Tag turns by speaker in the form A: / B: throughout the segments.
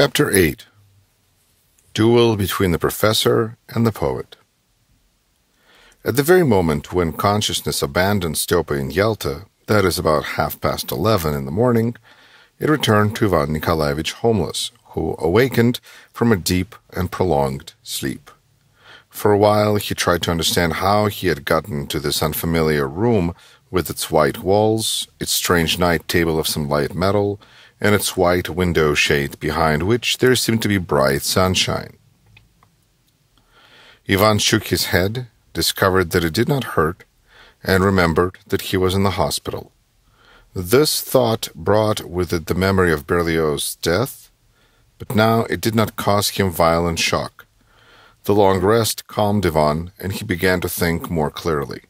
A: Chapter 8. Duel between the Professor and the Poet. At the very moment when consciousness abandoned Styopa in Yalta, that is about 11:30 in the morning, it returned to Ivan Nikolaevich homeless, who awakened from a deep and prolonged sleep. For a while he tried to understand how he had gotten to this unfamiliar room with its white walls, its strange night table of some light metal, and its white window shade behind which there seemed to be bright sunshine. Ivan shook his head, discovered that it did not hurt, and remembered that he was in the hospital. This thought brought with it the memory of Berlioz's death, but now it did not cause him violent shock. The long rest calmed Ivan, and he began to think more clearly.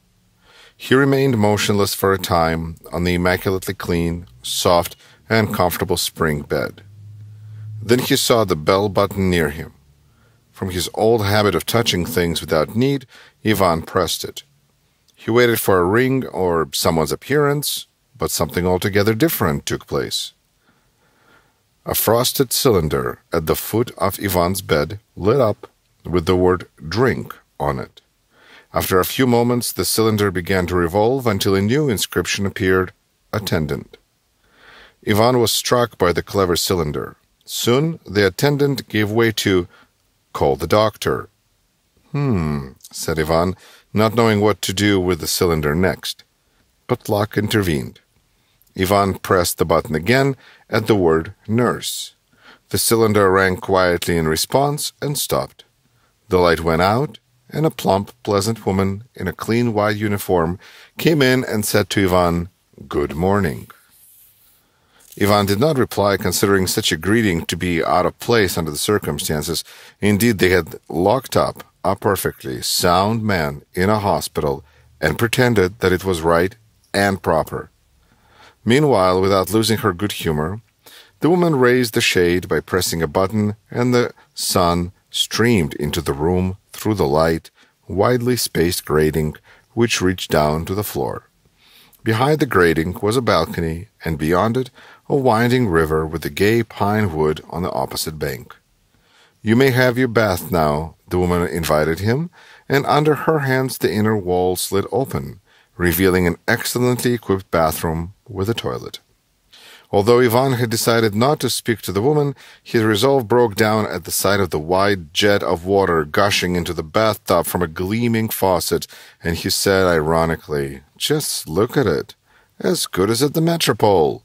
A: He remained motionless for a time on the immaculately clean, soft, and comfortable spring bed. Then he saw the bell button near him. From his old habit of touching things without need, Ivan pressed it. He waited for a ring or someone's appearance, but something altogether different took place. A frosted cylinder at the foot of Ivan's bed lit up with the word "drink" on it. After a few moments, the cylinder began to revolve until a new inscription appeared, "Attendant." Ivan was struck by the clever cylinder. Soon the attendant gave way to, "Call the doctor." Said Ivan, not knowing what to do with the cylinder next. But luck intervened. Ivan pressed the button again at the word "nurse." The cylinder rang quietly in response and stopped. The light went out, and a plump, pleasant woman in a clean white uniform came in and said to Ivan, "Good morning." Ivan did not reply, considering such a greeting to be out of place under the circumstances. Indeed, they had locked up a perfectly sound man in a hospital and pretended that it was right and proper. Meanwhile, without losing her good humor, the woman raised the shade by pressing a button, and the sun streamed into the room through the light, widely spaced grating which reached down to the floor. Behind the grating was a balcony, and beyond it a winding river with a gay pine wood on the opposite bank. "You may have your bath now," the woman invited him, and under her hands the inner wall slid open, revealing an excellently equipped bathroom with a toilet. Although Ivan had decided not to speak to the woman, his resolve broke down at the sight of the wide jet of water gushing into the bathtub from a gleaming faucet, and he said ironically, "Just look at it. As good as at the Metropole."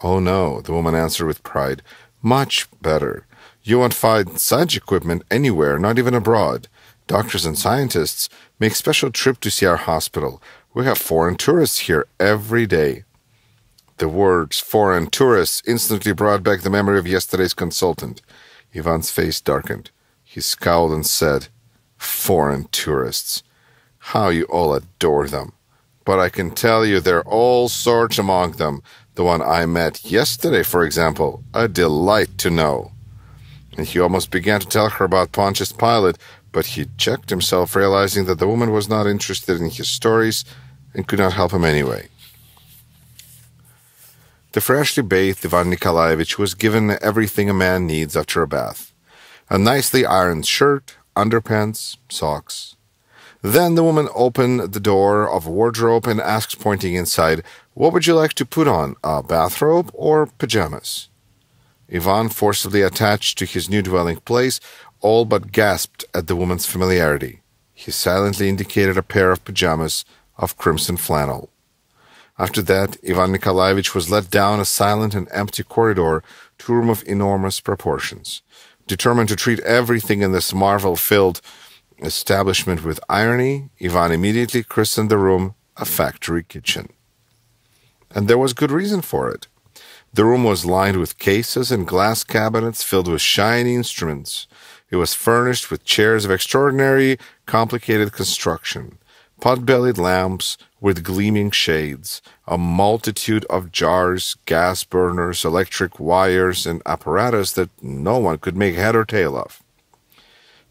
A: "Oh no," the woman answered with pride. "Much better. You won't find such equipment anywhere, not even abroad. Doctors and scientists make special trips to see our hospital. We have foreign tourists here every day." The words "foreign tourists" instantly brought back the memory of yesterday's consultant. Ivan's face darkened. He scowled and said, "Foreign tourists. How you all adore them. But I can tell you there are all sorts among them. The one I met yesterday, for example, a delight to know." And he almost began to tell her about Pontius Pilate, but he checked himself, realizing that the woman was not interested in his stories and could not help him anyway. The freshly bathed Ivan Nikolaevich was given everything a man needs after a bath: a nicely ironed shirt, underpants, socks. Then the woman opened the door of a wardrobe and asked, pointing inside, "What would you like to put on, a bathrobe or pajamas?" Ivan, forcibly attached to his new dwelling place, all but gasped at the woman's familiarity. He silently indicated a pair of pajamas of crimson flannel. After that, Ivan Nikolaevich was led down a silent and empty corridor to a room of enormous proportions. Determined to treat everything in this marvel-filled establishment with irony, Ivan immediately christened the room a factory kitchen. And there was good reason for it. The room was lined with cases and glass cabinets filled with shiny instruments. It was furnished with chairs of extraordinary, complicated construction, pot-bellied lamps with gleaming shades, a multitude of jars, gas burners, electric wires, and apparatus that no one could make head or tail of.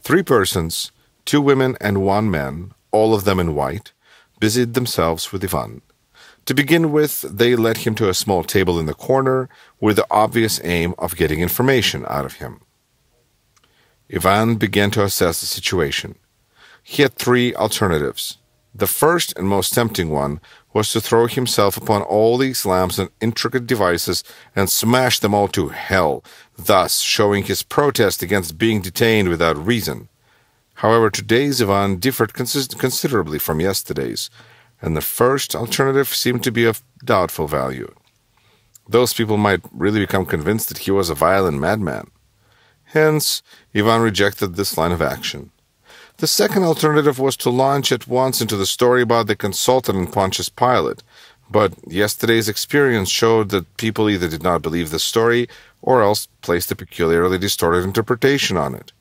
A: 3 persons, 2 women and 1 man, all of them in white, busied themselves with Ivan. To begin with, they led him to a small table in the corner with the obvious aim of getting information out of him. Ivan began to assess the situation. He had three alternatives. The first and most tempting one was to throw himself upon all these lamps and intricate devices and smash them all to hell, thus showing his protest against being detained without reason. However, today's Ivan differed considerably from yesterday's, and the first alternative seemed to be of doubtful value. Those people might really become convinced that he was a violent madman. Hence, Ivan rejected this line of action. The second alternative was to launch at once into the story about the consultant and Pontius Pilate, but yesterday's experience showed that people either did not believe the story or else placed a peculiarly distorted interpretation on it.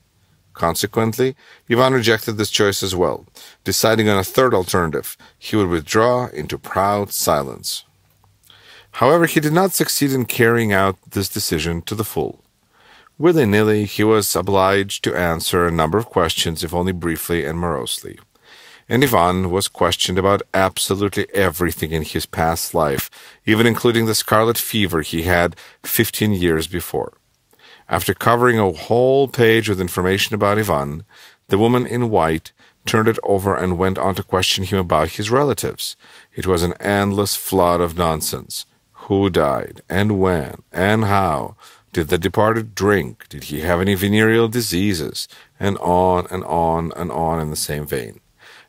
A: Consequently, Ivan rejected this choice as well, deciding on a third alternative. He would withdraw into proud silence. However, he did not succeed in carrying out this decision to the full. Willy-nilly, he was obliged to answer a number of questions, if only briefly and morosely. And Ivan was questioned about absolutely everything in his past life, even including the scarlet fever he had 15 years before. After covering a whole page with information about Ivan, the woman in white turned it over and went on to question him about his relatives. It was an endless flood of nonsense. Who died, and when, and how? Did the departed drink? Did he have any venereal diseases? And on and on and on in the same vein.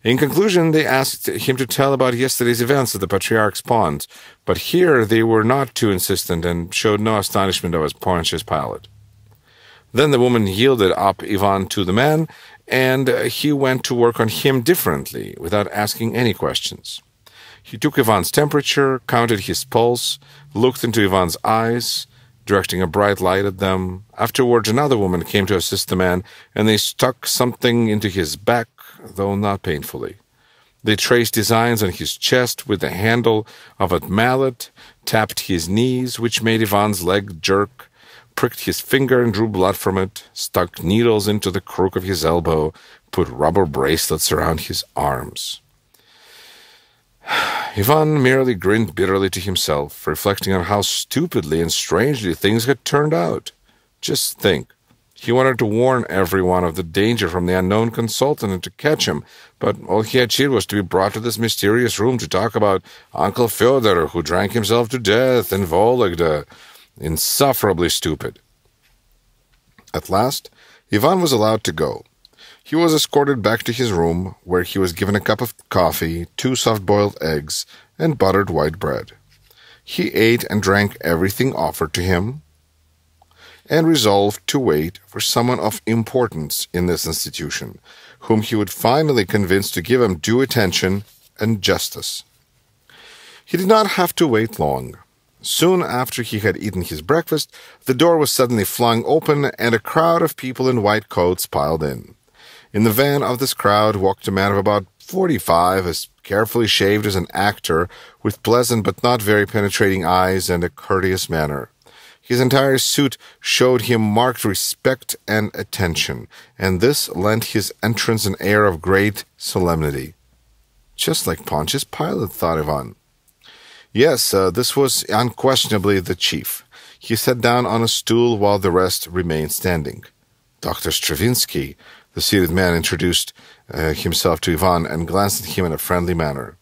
A: In conclusion, they asked him to tell about yesterday's events at the Patriarch's Pond, but here they were not too insistent and showed no astonishment over Pontius Pilate. Then the woman yielded up Ivan to the man, and he went to work on him differently, without asking any questions. He took Ivan's temperature, counted his pulse, looked into Ivan's eyes, directing a bright light at them. Afterwards, another woman came to assist the man, and they stuck something into his back, though not painfully. They traced designs on his chest with the handle of a mallet, tapped his knees, which made Ivan's leg jerk, pricked his finger and drew blood from it, stuck needles into the crook of his elbow, put rubber bracelets around his arms. Ivan merely grinned bitterly to himself, reflecting on how stupidly and strangely things had turned out. Just think. He wanted to warn everyone of the danger from the unknown consultant and to catch him, but all he achieved was to be brought to this mysterious room to talk about Uncle Fyodor, who drank himself to death in Vologda. Insufferably stupid. At last, Ivan was allowed to go. He was escorted back to his room, where he was given a cup of coffee, 2 soft-boiled eggs, and buttered white bread. He ate and drank everything offered to him, and resolved to wait for someone of importance in this institution, whom he would finally convince to give him due attention and justice. He did not have to wait long. Soon after he had eaten his breakfast, the door was suddenly flung open, and a crowd of people in white coats piled in. In the van of this crowd walked a man of about 45, as carefully shaved as an actor, with pleasant but not very penetrating eyes and a courteous manner. His entire suit showed him marked respect and attention, and this lent his entrance an air of great solemnity. Just like Pontius Pilate, thought Ivan. Yes, this was unquestionably the chief. He sat down on a stool while the rest remained standing. Doctor Stravinsky, the seated man, introduced himself to Ivan and glanced at him in a friendly manner.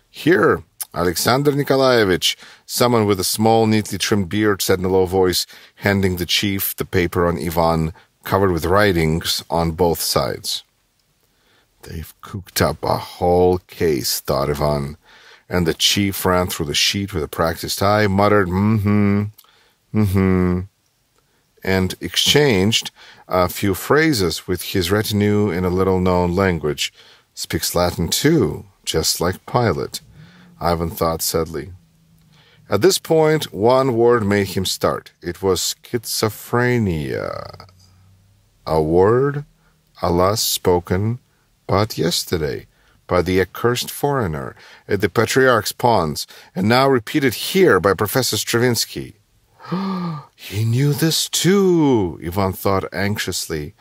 A: Here, Alexander Nikolaevich, someone with a small, neatly trimmed beard said in a low voice, handing the chief the paper on Ivan, covered with writings on both sides. They've cooked up a whole case, thought Ivan, and the chief ran through the sheet with a practiced eye, muttered, and exchanged a few phrases with his retinue in a little-known language. Speaks Latin, too, just like Pilate, Ivan thought sadly. At this point, one word made him start. It was schizophrenia. A word, alas, spoken but yesterday by the accursed foreigner at the Patriarch's Ponds, and now repeated here by Professor Stravinsky. He knew this too, Ivan thought anxiously.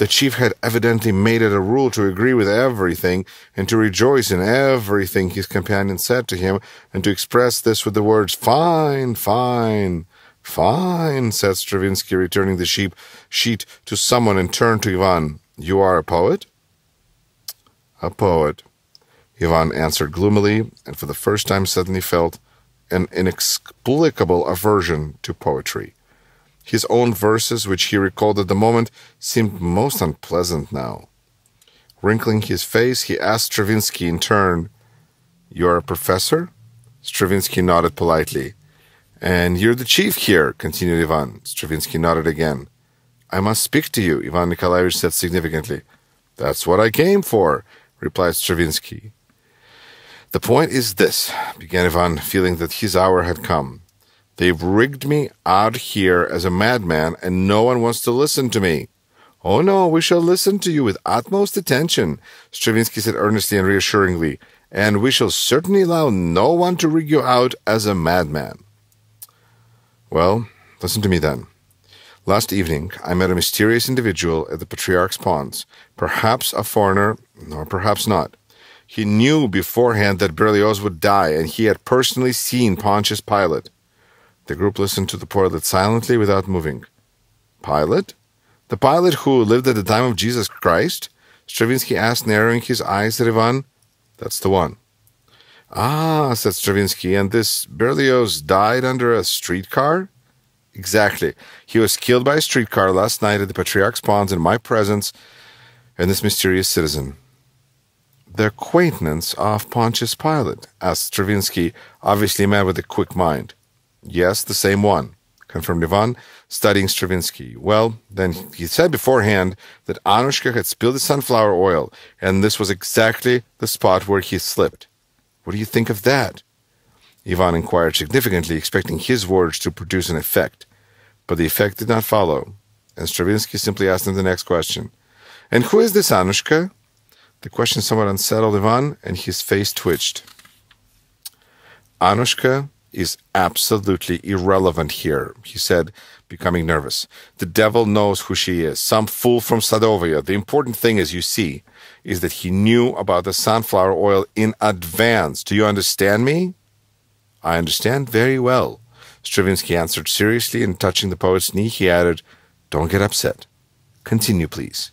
A: The chief had evidently made it a rule to agree with everything and to rejoice in everything his companion said to him, and to express this with the words, "Fine, fine, fine," said Stravinsky, returning the sheet to someone and turned to Ivan. "You are a poet?" "A poet," Ivan answered gloomily, and for the first time suddenly felt an inexplicable aversion to poetry. His own verses, which he recalled at the moment, seemed most unpleasant now. Wrinkling his face, he asked Stravinsky in turn, "You are a professor?" Stravinsky nodded politely. "And you're the chief here," continued Ivan. Stravinsky nodded again. "I must speak to you," Ivan Nikolaevich said significantly. "That's what I came for," replied Stravinsky. "The point is this," began Ivan, feeling that his hour had come. "They've rigged me out here as a madman, and no one wants to listen to me." "Oh, no, we shall listen to you with utmost attention," Stravinsky said earnestly and reassuringly, "and we shall certainly allow no one to rig you out as a madman." "Well, listen to me then. Last evening, I met a mysterious individual at the Patriarch's Ponds, perhaps a foreigner, or perhaps not. He knew beforehand that Berlioz would die, and he had personally seen Pontius Pilate." The group listened to the poet silently without moving. "Pilate? The Pilate who lived at the time of Jesus Christ?" Stravinsky asked, narrowing his eyes at Ivan. "That's the one." "Ah," said Stravinsky, "and this Berlioz died under a streetcar?" "Exactly. He was killed by a streetcar last night at the Patriarch's Ponds in my presence and this mysterious citizen." "The acquaintance of Pontius Pilate?" asked Stravinsky, obviously a man with a quick mind. "Yes, the same one," confirmed Ivan, studying Stravinsky. "Well, then, he said beforehand that Anushka had spilled the sunflower oil, and this was exactly the spot where he slipped. What do you think of that?" Ivan inquired significantly, expecting his words to produce an effect. But the effect did not follow, and Stravinsky simply asked him the next question. "And who is this Anushka?" The question somewhat unsettled Ivan, and his face twitched. "Anushka is absolutely irrelevant here," he said, becoming nervous. "The devil knows who she is, some fool from Sadovaya. The important thing, as you see, is that he knew about the sunflower oil in advance. Do you understand me?" "I understand very well," Stravinsky answered seriously, and touching the poet's knee, he added, "Don't get upset. Continue, please."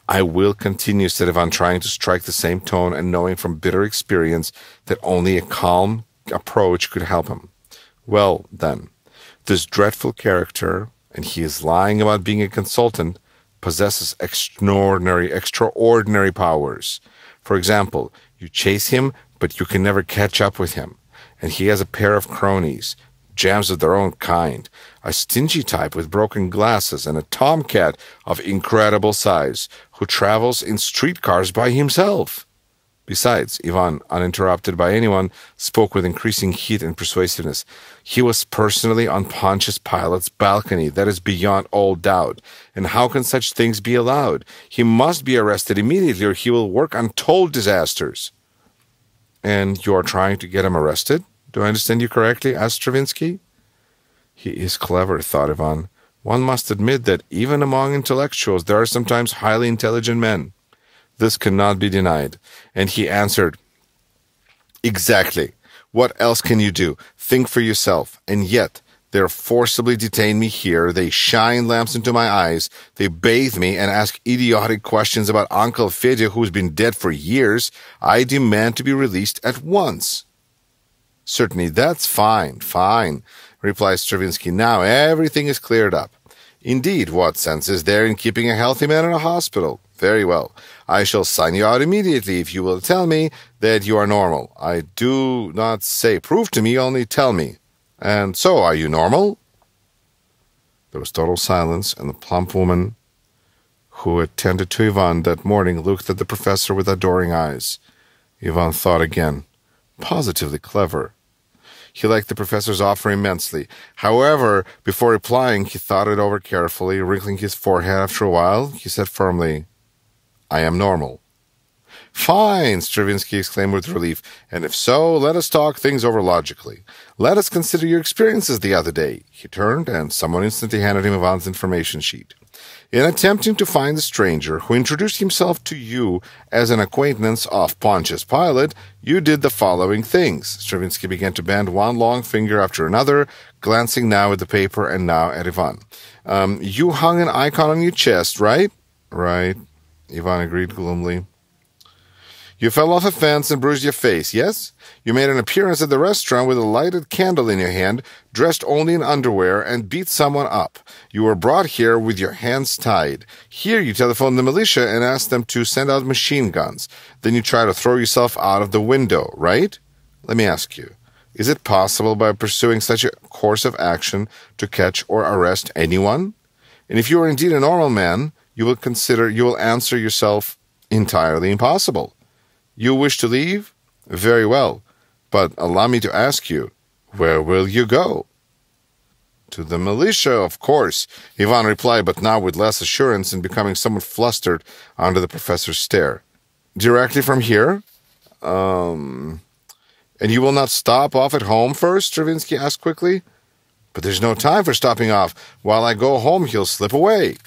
A: "I will continue," said Ivan, trying to strike the same tone and knowing from bitter experience that only a calm approach could help him. "Well, then, this dreadful character, and he is lying about being a consultant, possesses extraordinary powers. For example, you chase him, but you can never catch up with him. And he has a pair of cronies, gems of their own kind, a stingy type with broken glasses, and a tomcat of incredible size, who travels in streetcars by himself." Besides, Ivan, uninterrupted by anyone, spoke with increasing heat and persuasiveness. "He was personally on Pontius Pilate's balcony. That is beyond all doubt. And how can such things be allowed? He must be arrested immediately, or he will work untold disasters." "And you are trying to get him arrested? Do I understand you correctly?" asked Stravinsky. "He is clever," thought Ivan. "One must admit that even among intellectuals there are sometimes highly intelligent men. This cannot be denied." And he answered, "Exactly. What else can you do? Think for yourself. And yet, they forcibly detain me here. They shine lamps into my eyes. They bathe me and ask idiotic questions about Uncle Fedya, who's been dead for years. I demand to be released at once." "Certainly, that's fine, fine," replied Stravinsky. "Now everything is cleared up. Indeed, what sense is there in keeping a healthy man in a hospital? Very well. I shall sign you out immediately if you will tell me that you are normal. I do not say prove to me, only tell me. And so, are you normal?" There was total silence, and the plump woman who attended to Ivan that morning looked at the professor with adoring eyes. Ivan thought again. Positively clever. He liked the professor's offer immensely. However, before replying, he thought it over carefully. Wrinkling his forehead after a while, he said firmly, "I am normal." "Fine!" Stravinsky exclaimed with relief. "And if so, let us talk things over logically. Let us consider your experiences the other day." He turned, and someone instantly handed him Ivan's information sheet. In attempting to find the stranger who introduced himself to you as an acquaintance of Pontius Pilate, you did the following things. Stravinsky began to bend one long finger after another, glancing now at the paper and now at Ivan. You hung an icon on your chest, right? Right, Ivan agreed gloomily. You fell off a fence and bruised your face, yes? You made an appearance at the restaurant with a lighted candle in your hand, dressed only in underwear, and beat someone up. You were brought here with your hands tied. Here you telephoned the militia and asked them to send out machine guns. Then you try to throw yourself out of the window, right? Let me ask you, is it possible by pursuing such a course of action to catch or arrest anyone? And if you are indeed a normal man, you will answer yourself, entirely impossible. You wish to leave? Very well. But allow me to ask you, where will you go? To the militia, of course, Ivan replied, but now with less assurance and becoming somewhat flustered under the professor's stare. Directly from here? And you will not stop off at home first? Stravinsky asked quickly. But there's no time for stopping off. While I go home, he'll slip away.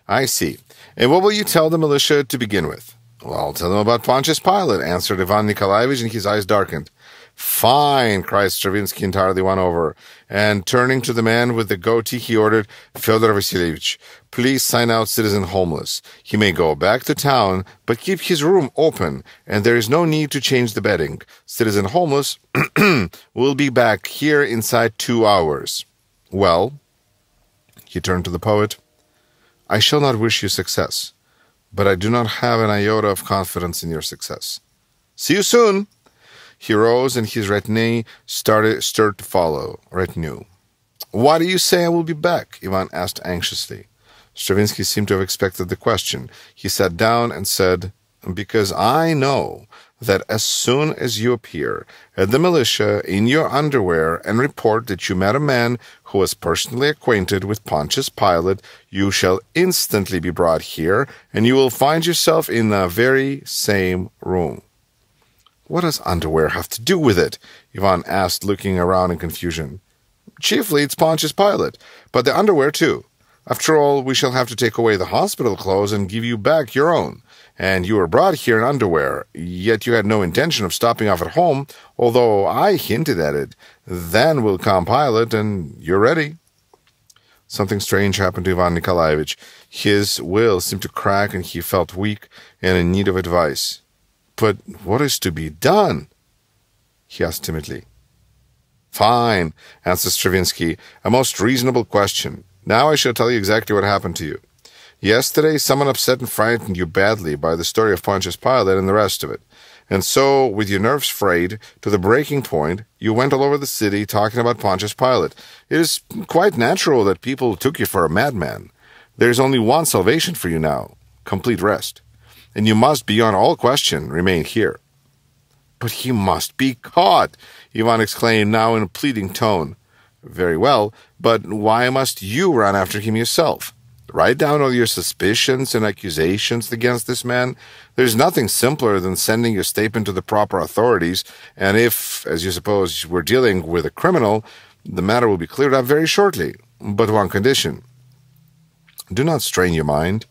A: I see. And what will you tell the militia to begin with? Well, I'll tell them about Pontius Pilate, answered Ivan Nikolaevich, and his eyes darkened. Fine, cried Stravinsky, entirely won over. And turning to the man with the goatee, he ordered, Fyodor Vasilievich, please sign out Citizen Homeless. He may go back to town, but keep his room open, and there is no need to change the bedding. Citizen Homeless will be back here inside 2 hours. Well, he turned to the poet, I shall not wish you success, but I do not have an iota of confidence in your success. See you soon. He rose, and his retinue stirred to follow. Retinue. Why do you say I will be back? Ivan asked anxiously. Stravinsky seemed to have expected the question. He sat down and said, because I know that as soon as you appear at the militia in your underwear and report that you met a man who was personally acquainted with Pontius Pilate, you shall instantly be brought here, and you will find yourself in the very same room. What does underwear have to do with it? Ivan asked, looking around in confusion. Chiefly it's Pontius Pilate, but the underwear too. After all, we shall have to take away the hospital clothes and give you back your own. And you were brought here in underwear, yet you had no intention of stopping off at home, although I hinted at it. Then will come Pilate, and you're ready. Something strange happened to Ivan Nikolaevich. His will seemed to crack, and he felt weak and in need of advice. But what is to be done? He asked timidly. Fine, answered Stravinsky, a most reasonable question. Now I shall tell you exactly what happened to you. Yesterday, someone upset and frightened you badly by the story of Pontius Pilate and the rest of it. And so, with your nerves frayed to the breaking point, you went all over the city talking about Pontius Pilate. It is quite natural that people took you for a madman. There is only one salvation for you now, complete rest. And you must, beyond all question, remain here. But he must be caught, Ivan exclaimed, now in a pleading tone. Very well, but why must you run after him yourself? Write down all your suspicions and accusations against this man. There's nothing simpler than sending your statement to the proper authorities, and if, as you suppose, we're dealing with a criminal, the matter will be cleared up very shortly. But one condition. Do not strain your mind,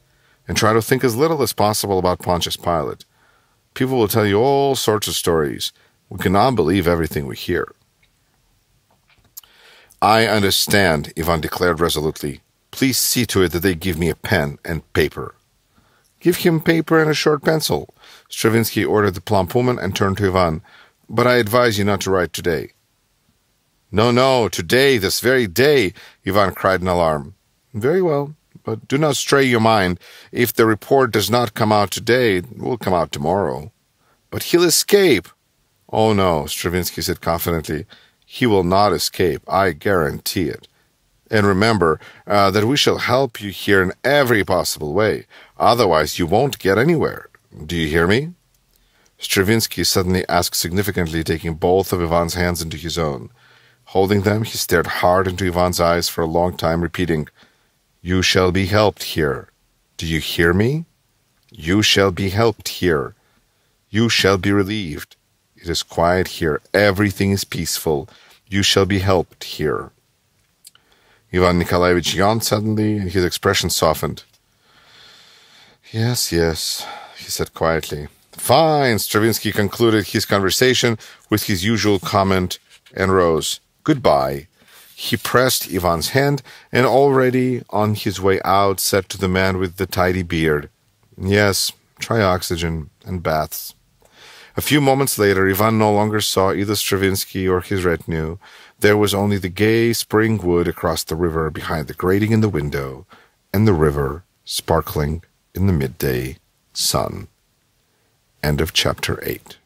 A: and try to think as little as possible about Pontius Pilate. People will tell you all sorts of stories. We cannot believe everything we hear. I understand, Ivan declared resolutely. Please see to it that they give me a pen and paper. Give him paper and a short pencil. Stravinsky ordered the plump woman and turned to Ivan. But I advise you not to write today. No, today, this very day, Ivan cried in alarm. Very well, but do not stray your mind. If the report does not come out today, it will come out tomorrow. But he'll escape. Oh no, Stravinsky said confidently. He will not escape, I guarantee it. And remember that we shall help you here in every possible way. Otherwise, you won't get anywhere. Do you hear me? Stravinsky suddenly asked significantly, taking both of Ivan's hands into his own. Holding them, he stared hard into Ivan's eyes for a long time, repeating, You shall be helped here. Do you hear me? You shall be helped here. You shall be relieved. It is quiet here. Everything is peaceful. You shall be helped here. Ivan Nikolaevich yawned suddenly, and his expression softened. Yes, yes, he said quietly. Fine, Stravinsky concluded his conversation with his usual comment and rose. Goodbye. He pressed Ivan's hand, and already on his way out said to the man with the tidy beard, Yes, try oxygen and baths. A few moments later, Ivan no longer saw either Stravinsky or his retinue. There was only the gay spring wood across the river behind the grating in the window, and the river sparkling in the midday sun. End of chapter 8.